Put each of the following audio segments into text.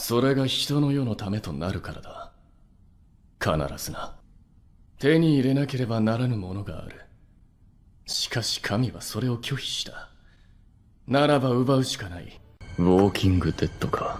それが人の世のためとなるからだ。必ずな。手に入れなければならぬものがある。しかし神はそれを拒否した。ならば奪うしかない。ウォーキングデッドか。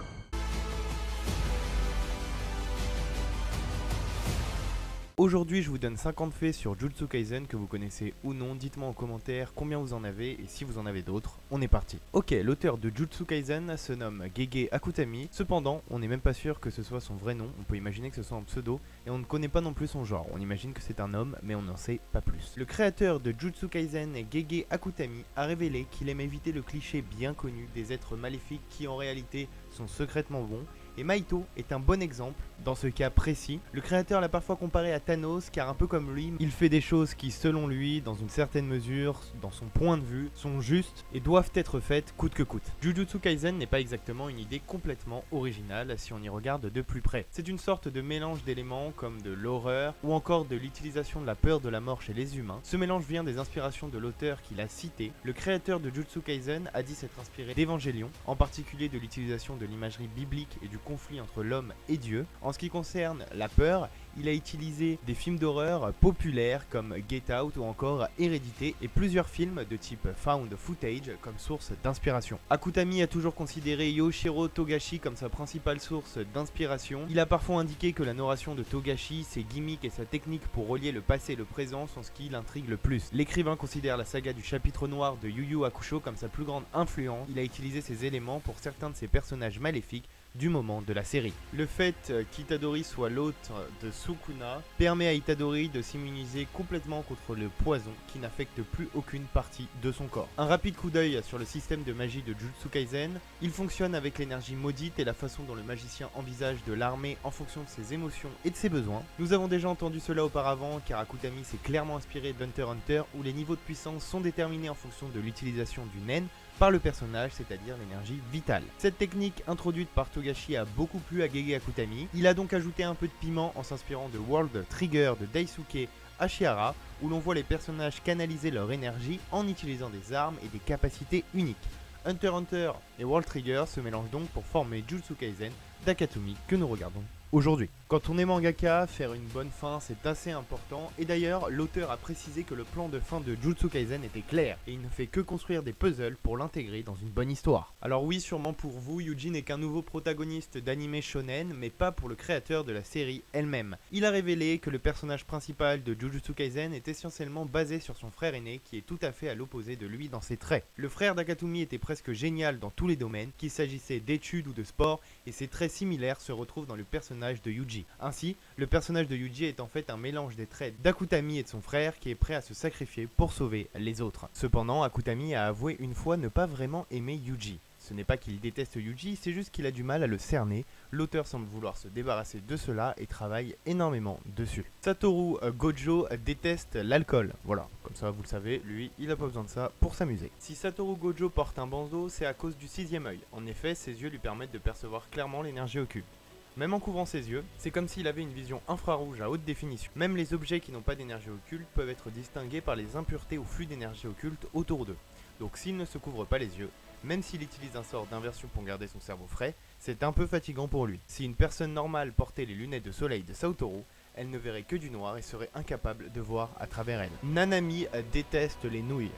Aujourd'hui, je vous donne 50 faits sur Jujutsu Kaisen que vous connaissez ou non. Dites-moi en commentaire combien vous en avez et si vous en avez d'autres. On est parti. Ok, l'auteur de Jujutsu Kaisen se nomme Gege Akutami. Cependant, on n'est même pas sûr que ce soit son vrai nom. On peut imaginer que ce soit un pseudo et on ne connaît pas non plus son genre. On imagine que c'est un homme, mais on n'en sait pas plus. Le créateur de Jujutsu Kaisen, Gege Akutami, a révélé qu'il aime éviter le cliché bien connu des êtres maléfiques qui en réalité sont secrètement bons. Et Mahito est un bon exemple dans ce cas précis. Le créateur l'a parfois comparé à Thanos car un peu comme lui, il fait des choses qui selon lui, dans une certaine mesure, dans son point de vue, sont justes et doivent être faites coûte que coûte. Jujutsu Kaisen n'est pas exactement une idée complètement originale si on y regarde de plus près. C'est une sorte de mélange d'éléments comme de l'horreur ou encore de l'utilisation de la peur de la mort chez les humains. Ce mélange vient des inspirations de l'auteur qu'il a cité. Le créateur de Jujutsu Kaisen a dit s'être inspiré d'Evangelion, en particulier de l'utilisation de l'imagerie biblique et du conflit entre l'homme et Dieu. En ce qui concerne la peur, il a utilisé des films d'horreur populaires comme Get Out ou encore Hérédité et plusieurs films de type found footage comme source d'inspiration. Akutami a toujours considéré Yoshiro Togashi comme sa principale source d'inspiration. Il a parfois indiqué que la narration de Togashi, ses gimmicks et sa technique pour relier le passé et le présent sont ce qui l'intrigue le plus. L'écrivain considère la saga du chapitre noir de Yu Yu Hakusho comme sa plus grande influence. Il a utilisé ces éléments pour certains de ses personnages maléfiques du moment de la série. Le fait qu'Itadori soit l'hôte de Sukuna permet à Itadori de s'immuniser complètement contre le poison qui n'affecte plus aucune partie de son corps. Un rapide coup d'œil sur le système de magie de Jujutsu Kaisen, il fonctionne avec l'énergie maudite et la façon dont le magicien envisage de l'armer en fonction de ses émotions et de ses besoins. Nous avons déjà entendu cela auparavant car Akutami s'est clairement inspiré d'Hunter x Hunter où les niveaux de puissance sont déterminés en fonction de l'utilisation du Nen par le personnage, c'est-à-dire l'énergie vitale. Cette technique introduite par Togashi a beaucoup plu à Gege Akutami. Il a donc ajouté un peu de piment en s'inspirant de World Trigger de Daisuke Ashihara, où l'on voit les personnages canaliser leur énergie en utilisant des armes et des capacités uniques. Hunter x Hunter et World Trigger se mélangent donc pour former Jujutsu Kaisen d'Akutami que nous regardons aujourd'hui. Quand on est mangaka, faire une bonne fin c'est assez important et d'ailleurs l'auteur a précisé que le plan de fin de Jujutsu Kaisen était clair et il ne fait que construire des puzzles pour l'intégrer dans une bonne histoire. Alors oui, sûrement pour vous, Yuji n'est qu'un nouveau protagoniste d'anime shonen mais pas pour le créateur de la série elle-même. Il a révélé que le personnage principal de Jujutsu Kaisen est essentiellement basé sur son frère aîné qui est tout à fait à l'opposé de lui dans ses traits. Le frère d'Akutami était presque génial dans tous les domaines, qu'il s'agissait d'études ou de sport et ses traits similaires se retrouvent dans le personnage de Yuji. Ainsi, le personnage de Yuji est en fait un mélange des traits d'Akutami et de son frère qui est prêt à se sacrifier pour sauver les autres. Cependant, Akutami a avoué une fois ne pas vraiment aimer Yuji. Ce n'est pas qu'il déteste Yuji, c'est juste qu'il a du mal à le cerner. L'auteur semble vouloir se débarrasser de cela et travaille énormément dessus. Satoru Gojo déteste l'alcool. Voilà, comme ça vous le savez, lui, il n'a pas besoin de ça pour s'amuser. Si Satoru Gojo porte un bandeau, c'est à cause du sixième œil. En effet, ses yeux lui permettent de percevoir clairement l'énergie occulte. Même en couvrant ses yeux, c'est comme s'il avait une vision infrarouge à haute définition. Même les objets qui n'ont pas d'énergie occulte peuvent être distingués par les impuretés ou flux d'énergie occulte autour d'eux. Donc s'il ne se couvre pas les yeux, même s'il utilise un sort d'inversion pour garder son cerveau frais, c'est un peu fatigant pour lui. Si une personne normale portait les lunettes de soleil de Satoru, elle ne verrait que du noir et serait incapable de voir à travers elle. Nanami déteste les nouilles.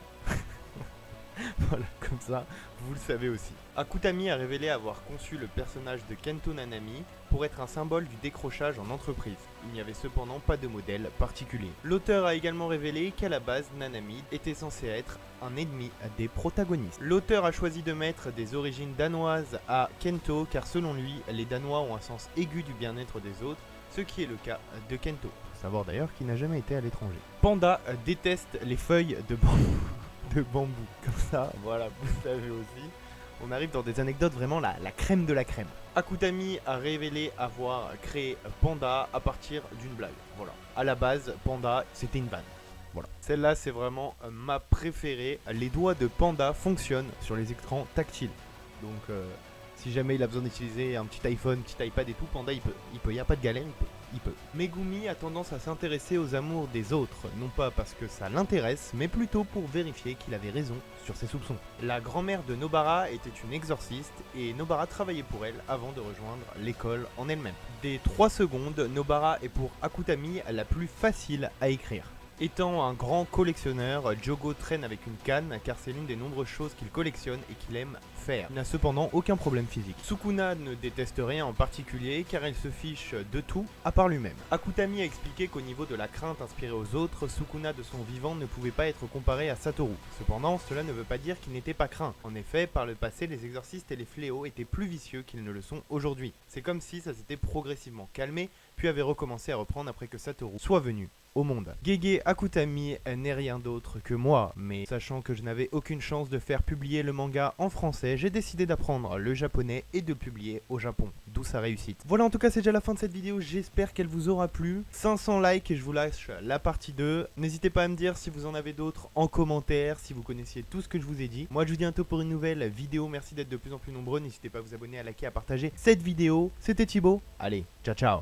Voilà, comme ça, vous le savez aussi. Akutami a révélé avoir conçu le personnage de Kento Nanami pour être un symbole du décrochage en entreprise. Il n'y avait cependant pas de modèle particulier. L'auteur a également révélé qu'à la base, Nanami était censé être un ennemi des protagonistes. L'auteur a choisi de mettre des origines danoises à Kento car selon lui, les Danois ont un sens aigu du bien-être des autres, ce qui est le cas de Kento. Faut savoir d'ailleurs qu'il n'a jamais été à l'étranger. Panda déteste les feuilles de bambou. Comme ça, voilà, vous savez aussi. On arrive dans des anecdotes vraiment la crème de la crème. Akutami a révélé avoir créé Panda à partir d'une blague. Voilà. À la base, Panda, c'était une vanne. Voilà. Celle-là, c'est vraiment ma préférée. Les doigts de Panda fonctionnent sur les écrans tactiles. Donc, si jamais il a besoin d'utiliser un petit iPhone, petit iPad et tout, Panda, il peut, y a pas de galère, il peut. Megumi a tendance à s'intéresser aux amours des autres, non pas parce que ça l'intéresse, mais plutôt pour vérifier qu'il avait raison sur ses soupçons. La grand-mère de Nobara était une exorciste et Nobara travaillait pour elle avant de rejoindre l'école en elle-même. Des 3 secondes, Nobara est pour Akutami la plus facile à écrire. Étant un grand collectionneur, Jogo traîne avec une canne car c'est l'une des nombreuses choses qu'il collectionne et qu'il aime faire. Il n'a cependant aucun problème physique. Sukuna ne déteste rien en particulier car il se fiche de tout à part lui-même. Akutami a expliqué qu'au niveau de la crainte inspirée aux autres, Sukuna de son vivant ne pouvait pas être comparé à Satoru. Cependant, cela ne veut pas dire qu'il n'était pas craint. En effet, par le passé, les exorcistes et les fléaux étaient plus vicieux qu'ils ne le sont aujourd'hui. C'est comme si ça s'était progressivement calmé, puis avait recommencé à reprendre après que Satoru soit venu au monde. Gege Akutami n'est rien d'autre que moi, mais sachant que je n'avais aucune chance de faire publier le manga en français, j'ai décidé d'apprendre le japonais et de publier au Japon, d'où sa réussite. Voilà, en tout cas c'est déjà la fin de cette vidéo, j'espère qu'elle vous aura plu. 500 likes et je vous lâche la partie 2. N'hésitez pas à me dire si vous en avez d'autres en commentaire, si vous connaissiez tout ce que je vous ai dit. Moi je vous dis à bientôt pour une nouvelle vidéo, merci d'être de plus en plus nombreux, n'hésitez pas à vous abonner, à liker, à partager cette vidéo. C'était Thibaut, allez, ciao ciao.